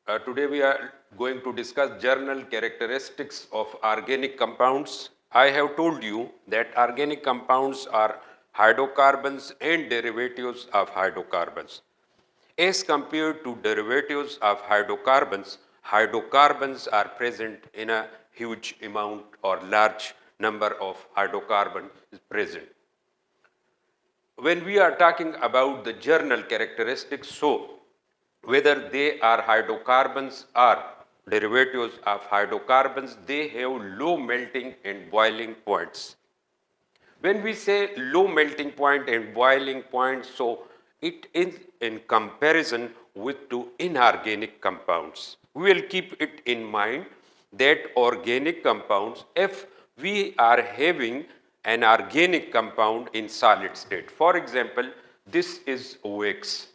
Today we are going to discuss general characteristics of organic compounds. I have told you that organic compounds are hydrocarbons and derivatives of hydrocarbons. As compared to derivatives of hydrocarbons, hydrocarbons are present in a huge amount or large number of hydrocarbons present. When we are talking about the general characteristics, so whether they are hydrocarbons or derivatives of hydrocarbons, they have low melting and boiling points. When we say low melting point and boiling point, so it is in comparison with two inorganic compounds. We will keep it in mind that organic compounds, if we are having an organic compound in solid state, for example, this is wax.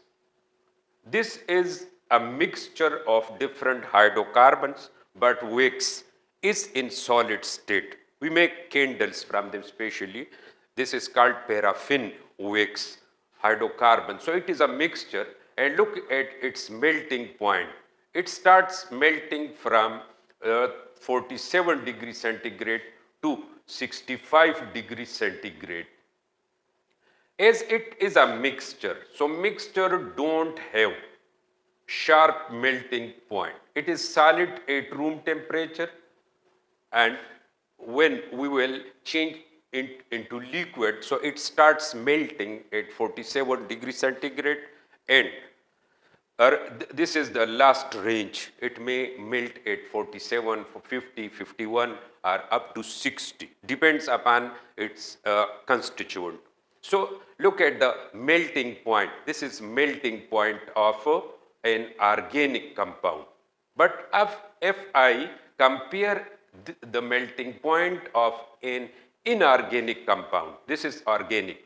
This is a mixture of different hydrocarbons, but wax is in solid state. We make candles from them specially. This is called paraffin wax hydrocarbon. So it is a mixture, and look at its melting point. It starts melting from 47 degrees centigrade to 65 degrees centigrade. As it is a mixture, so mixture don't have sharp melting point. It is solid at room temperature, and when we will change it into liquid, so it starts melting at 47 degrees centigrade, and this is the last range. It may melt at 47, 50, 51 or up to 60, depends upon its constituent. So look at the melting point. This is melting point of an organic compound. But if I compare the melting point of an inorganic compound, this is organic.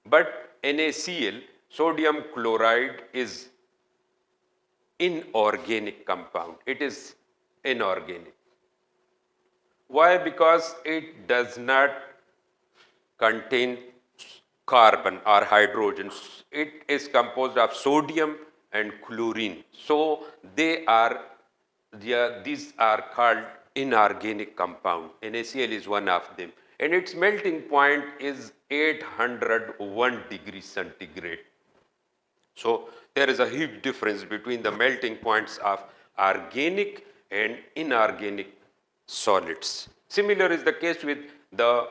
But NaCl, sodium chloride, is inorganic compound. It is inorganic. Why? Because it does not contain carbon or hydrogen. It is composed of sodium and chlorine. So these are called inorganic compound. NaCl is one of them. And its melting point is 801 degrees centigrade. So there is a huge difference between the melting points of organic and inorganic solids. Similar is the case with the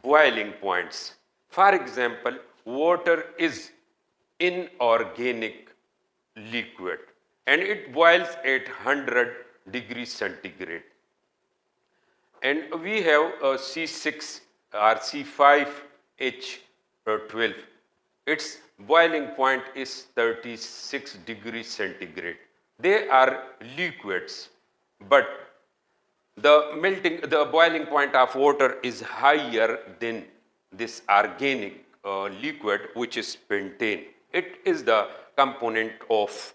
boiling points. For example, water is inorganic liquid and it boils at 100 degrees centigrade. And we have a C6 or C5H12. Its boiling point is 36 degrees centigrade. They are liquids, but the boiling point of water is higher than this organic liquid, which is pentane. It is the component of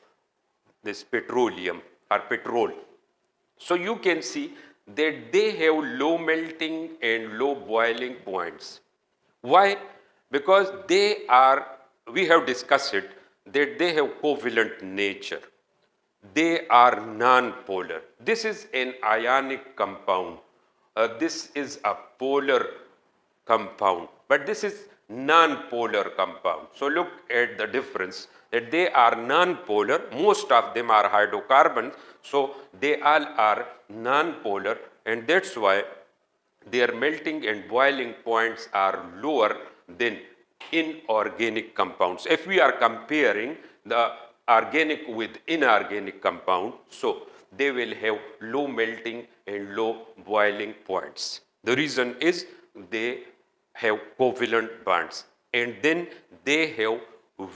this petroleum or petrol. So you can see that they have low melting and low boiling points. Why? Because we have discussed it, that they have covalent nature. They are non-polar. This is an ionic compound. This is a polar compound, but this is non-polar compound. So look at the difference, that they are non-polar. Most of them are hydrocarbons, so they all are non-polar, and that's why their melting and boiling points are lower than inorganic compounds. If we are comparing the organic with inorganic compound, so they will have low melting and low boiling points. The reason is they have covalent bonds, and then they have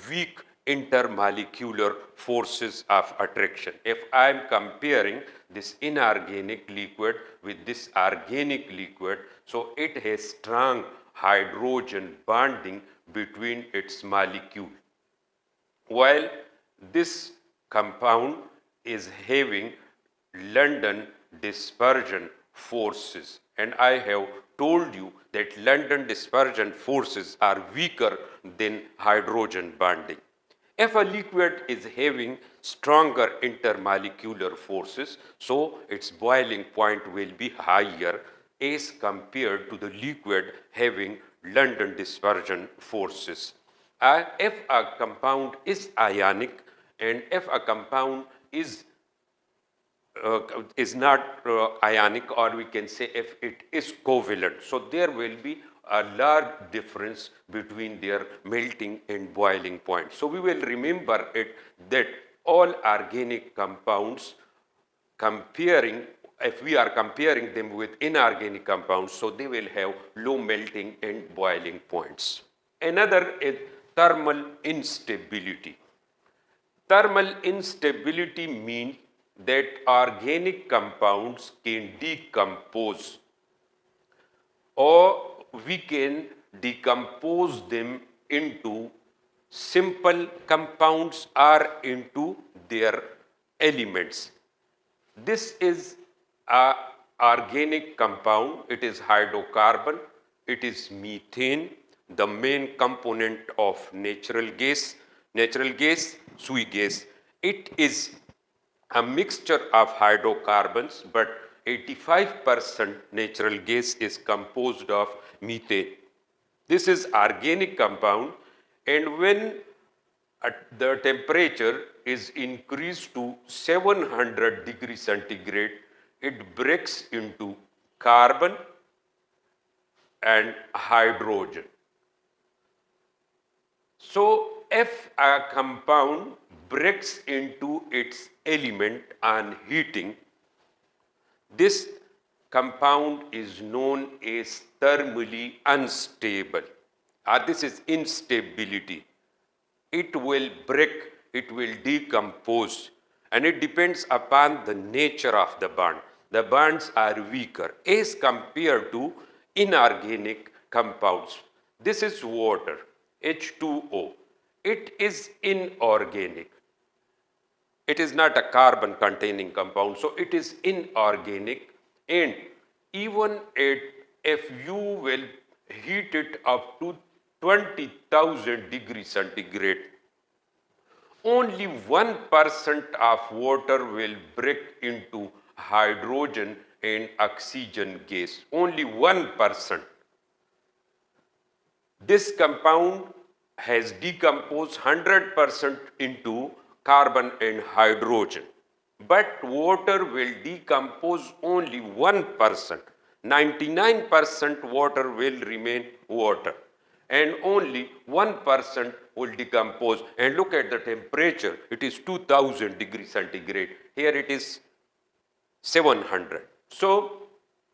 weak intermolecular forces of attraction. If I am comparing this inorganic liquid with this organic liquid, so it has strong hydrogen bonding between its molecule, while this compound is having London dispersion forces. And I have told you that London dispersion forces are weaker than hydrogen bonding. If a liquid is having stronger intermolecular forces, so its boiling point will be higher as compared to the liquid having London dispersion forces. If a compound is ionic and if a compound is not ionic, or we can say if it is covalent. So there will be a large difference between their melting and boiling point. So we will remember it that all organic compounds, if we are comparing them with inorganic compounds, so they will have low melting and boiling points. Another is thermal instability. Thermal instability means that organic compounds can decompose, or we can decompose them into simple compounds or into their elements. This is a organic compound. It is hydrocarbon, it is methane, the main component of natural gas, sui gas. It is a mixture of hydrocarbons, but 85% natural gas is composed of methane. This is organic compound, and when the temperature is increased to 700 degrees centigrade, it breaks into carbon and hydrogen. So if a compound breaks into its element on heating, this compound is known as thermally unstable, or this is instability. It will break, it will decompose, and it depends upon the nature of the bond. The bonds are weaker as compared to inorganic compounds. This is water, H2O. It is inorganic. It is not a carbon containing compound, so it is inorganic, and even if you will heat it up to 20,000 degrees centigrade, only 1% of water will break into hydrogen and oxygen gas. Only 1%. This compound has decomposed 100% into carbon and hydrogen. But water will decompose only 1%. 99% water will remain water, and only 1% will decompose. And look at the temperature, it is 2000 degrees centigrade. Here it is 700. So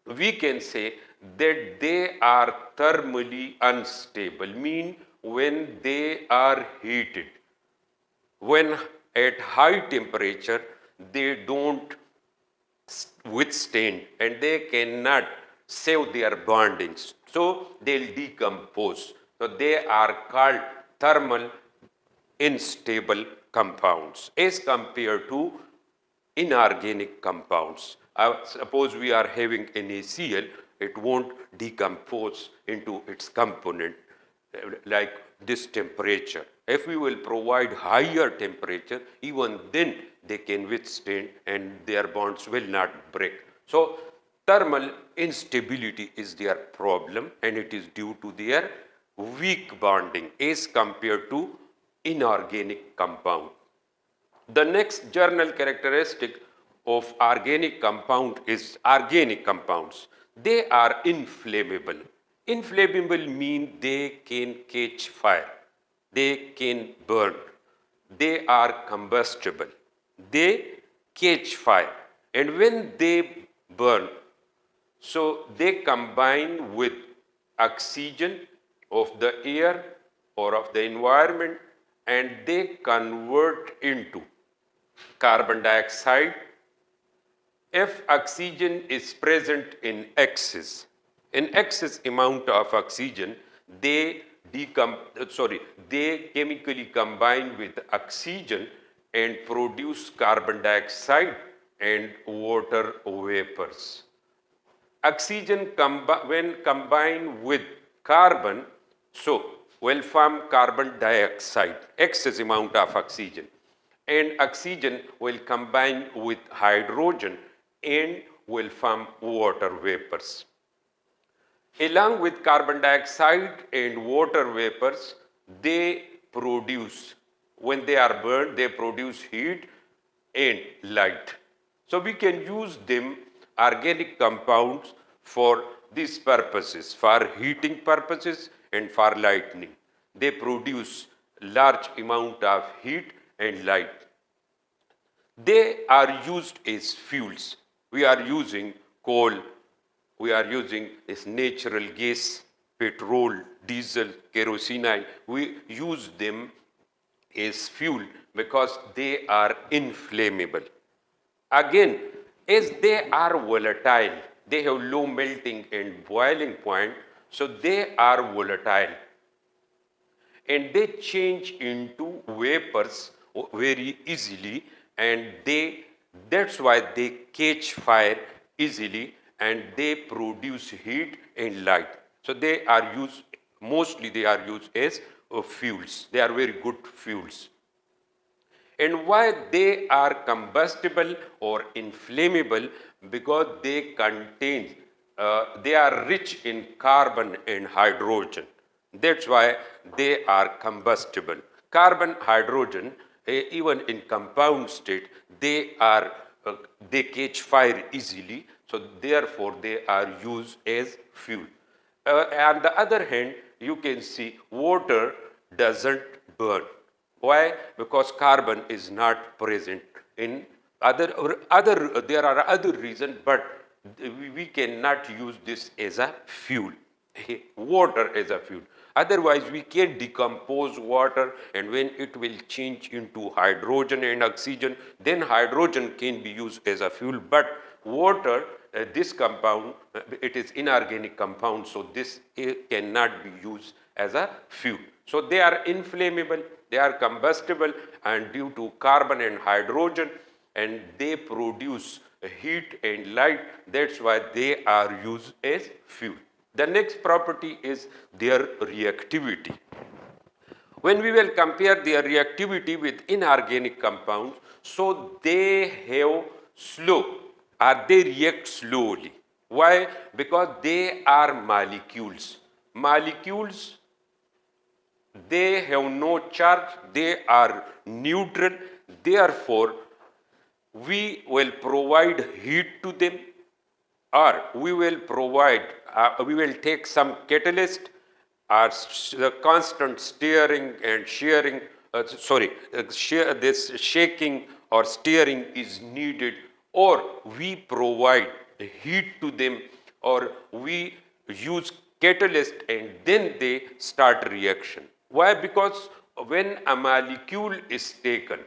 we can say that they are thermally unstable, mean when they are heated. When at high temperature, they don't withstand and they cannot save their bondings. So they'll decompose. So they are called thermal unstable compounds as compared to inorganic compounds. Suppose we are having NaCl, it won't decompose into its component like this temperature. If we will provide higher temperature, even then they can withstand and their bonds will not break. So thermal instability is their problem, and it is due to their weak bonding as compared to inorganic compound. The next general characteristic of organic compound is organic compounds. They are inflammable. Inflammable means they can catch fire, they can burn, they are combustible, they catch fire, and when they burn, so they combine with oxygen of the air or of the environment, and they convert into carbon dioxide. If oxygen is present in excess amount of oxygen, they chemically combine with oxygen and produce carbon dioxide and water vapors. Oxygen when combined with carbon, so will form carbon dioxide, excess amount of oxygen. and oxygen will combine with hydrogen and will form water vapors. Along with carbon dioxide and water vapors, they produce, when they are burned, they produce heat and light. So we can use them, organic compounds, for these purposes, for heating purposes and for lighting. They produce large amount of heat and light. They are used as fuels. We are using coal, we are using this natural gas, petrol, diesel, kerosene. We use them as fuel because they are inflammable. Again, as they are volatile, they have low melting and boiling point, so they are volatile. And they change into vapors very easily, and that's why they catch fire easily and they produce heat and light. So they are used, mostly they are used as fuels. They are very good fuels. And why they are combustible or inflammable? Because they contain, they are rich in carbon and hydrogen. That's why they are combustible. Carbon, hydrogen, even in compound state, they catch fire easily, so therefore they are used as fuel. On the other hand, you can see water doesn't burn. Why? Because carbon is not present in there are other reasons, but we cannot use this as a fuel, water as a fuel. Otherwise, we can decompose water, and when it will change into hydrogen and oxygen, then hydrogen can be used as a fuel. But water, this compound, it is inorganic compound, so this cannot be used as a fuel. So they are inflammable, they are combustible, and due to carbon and hydrogen, and they produce heat and light. That's why they are used as fuel. The next property is their reactivity. When we will compare their reactivity with inorganic compounds, so they have slow, or they react slowly. Why? Because they are molecules. Molecules, they have no charge, they are neutral, therefore we will provide heat to them, or we will provide, we will take some catalyst, or the constant stirring and shearing, this shaking or stirring is needed, or we provide heat to them, or we use catalyst and then they start reaction. Why? Because when a molecule is taken,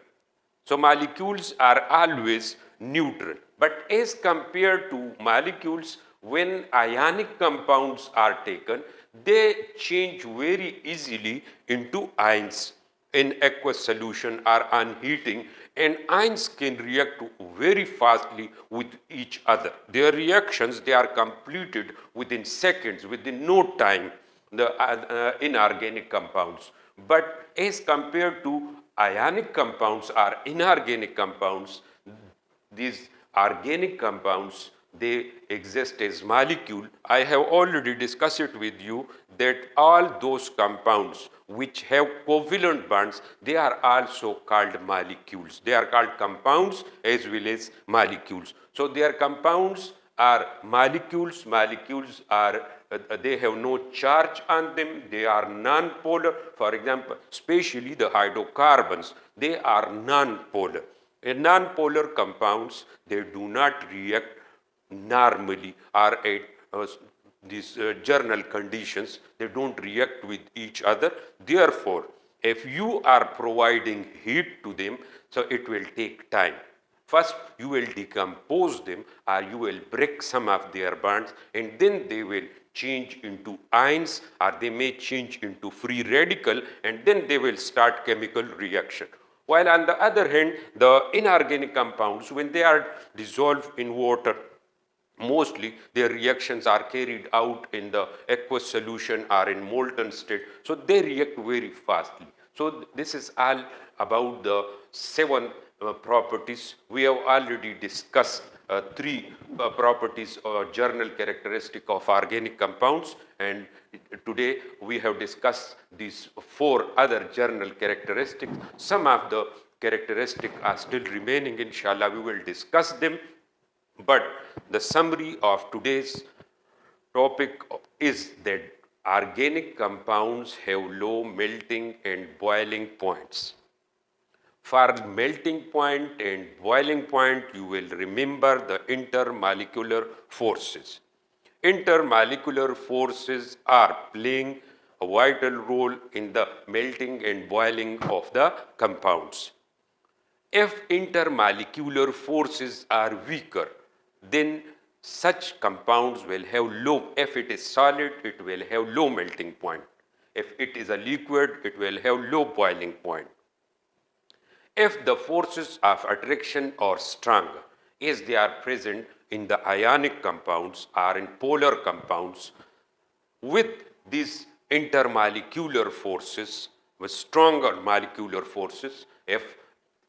so molecules are always neutral. But as compared to molecules, when ionic compounds are taken, they change very easily into ions in aqueous solution or on heating, and ions can react very fastly with each other. Their reactions, they are completed within seconds, within no time, the inorganic compounds. But as compared to ionic compounds or inorganic compounds, these organic compounds, they exist as molecule. I have already discussed it with you that all those compounds which have covalent bonds, they are also called molecules. They are called compounds as well as molecules. So their compounds are molecules. Molecules are, they have no charge on them. They are non-polar. For example, especially the hydrocarbons, they are non-polar. In non-polar compounds, they do not react normally or at these general conditions. They don't react with each other. Therefore, if you are providing heat to them, so it will take time. First, you will decompose them, or you will break some of their bonds, and then they will change into ions, or they may change into free radical, and then they will start chemical reaction. While on the other hand, the inorganic compounds, when they are dissolved in water, mostly their reactions are carried out in the aqueous solution or in molten state, so they react very fastly. So this is all about the 7 properties. We have already discussed 3 properties or general characteristic of organic compounds, and today we have discussed these 4 other general characteristics. Some of the characteristics are still remaining. Inshallah, we will discuss them. But the summary of today's topic is that organic compounds have low melting and boiling points. For melting point and boiling point, you will remember the intermolecular forces. Intermolecular forces are playing a vital role in the melting and boiling of the compounds. If intermolecular forces are weaker, then such compounds will have low, if it is solid, it will have low melting point. If it is a liquid, it will have low boiling point. If the forces of attraction are strong, as they are present in the ionic compounds or in polar compounds, with these intermolecular forces, with stronger molecular forces, if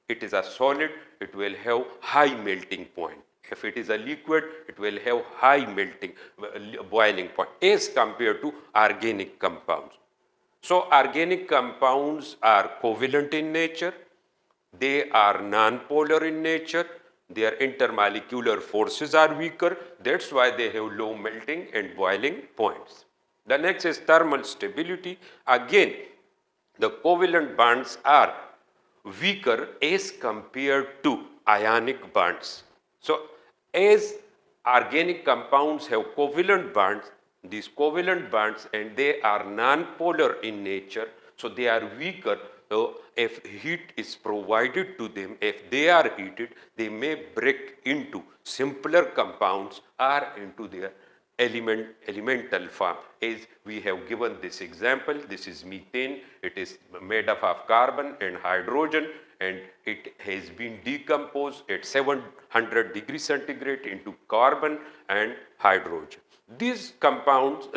it is a solid, it will have high melting point. If it is a liquid, it will have high melting, boiling point as compared to organic compounds. So organic compounds are covalent in nature, they are non-polar in nature, their intermolecular forces are weaker, that's why they have low melting and boiling points. The next is thermal stability. Again, the covalent bonds are weaker as compared to ionic bonds. So as organic compounds have covalent bonds, these covalent bonds, and they are non-polar in nature, so they are weaker. So if heat is provided to them, if they are heated, they may break into simpler compounds or into their elemental form. As we have given this example, this is methane. It is made up of carbon and hydrogen, and it has been decomposed at 700 degrees centigrade into carbon and hydrogen. These compounds,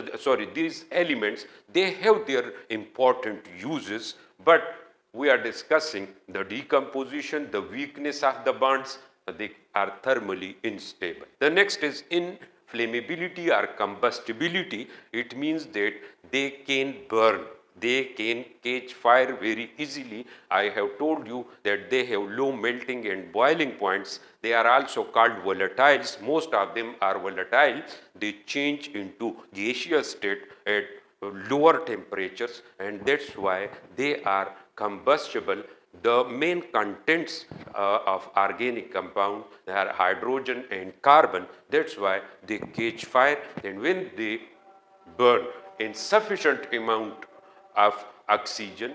these elements, they have their important uses, but we are discussing the decomposition, the weakness of the bonds, they are thermally unstable. The next is inflammability or combustibility. It means that they can burn, they can catch fire very easily. I have told you that they have low melting and boiling points. They are also called volatiles. Most of them are volatile. They change into gaseous state at lower temperatures, and that's why they are combustible. The main contents of organic compound are hydrogen and carbon. That's why they catch fire, and when they burn in sufficient amount of oxygen,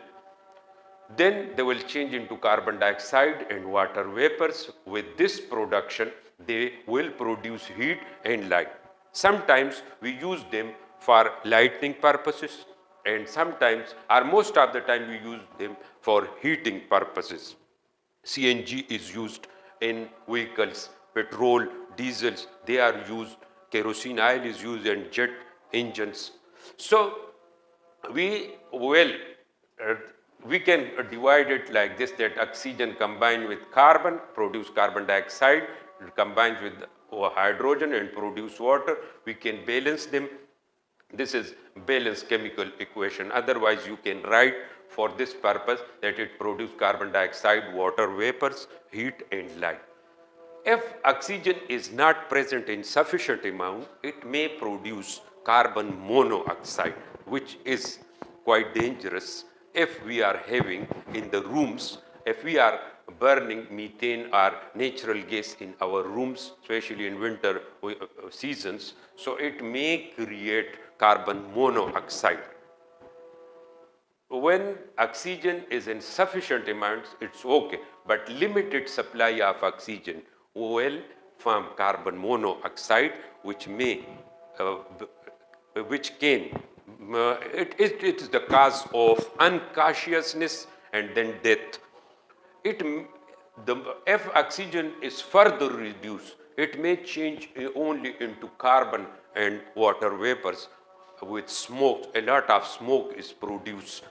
then they will change into carbon dioxide and water vapors. With this production, they will produce heat and light. Sometimes we use them for lighting purposes, and sometimes or most of the time we use them for heating purposes. CNG is used in vehicles, petrol, diesels, they are used, kerosene oil is used in jet engines. So we can divide it like this, that oxygen combined with carbon produce carbon dioxide, it combines with hydrogen and produce water. We can balance them. This is balanced chemical equation. Otherwise, you can write for this purpose that it produces carbon dioxide, water vapors, heat and light. If oxygen is not present in sufficient amount, it may produce carbon monoxide, which is quite dangerous if we are having in the rooms, if we are burning methane or natural gas in our rooms, especially in winter seasons, so it may create carbon monoxide. When oxygen is in sufficient amounts, it's okay, but limited supply of oxygen will form carbon monoxide, which may, which can, it is the cause of unconsciousness and then death. If oxygen is further reduced, it may change only into carbon and water vapors with smoke. A lot of smoke is produced.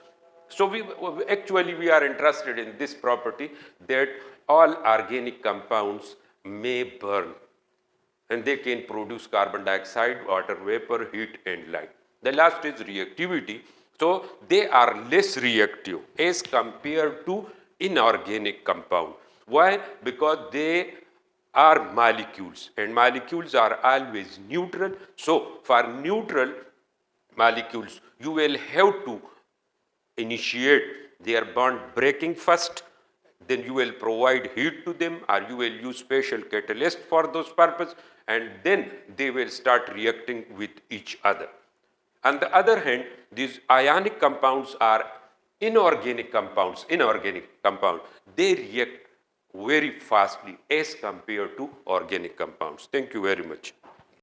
So actually we are interested in this property that all organic compounds may burn and they can produce carbon dioxide, water vapor, heat and light. The last is reactivity. So they are less reactive as compared to inorganic compound. Why? Because they are molecules and molecules are always neutral. So for neutral molecules, you will have to initiate their bond breaking first, then you will provide heat to them or you will use special catalyst for those purpose, and then they will start reacting with each other. On the other hand, these ionic compounds are inorganic compounds, they react very fastly as compared to organic compounds. Thank you very much.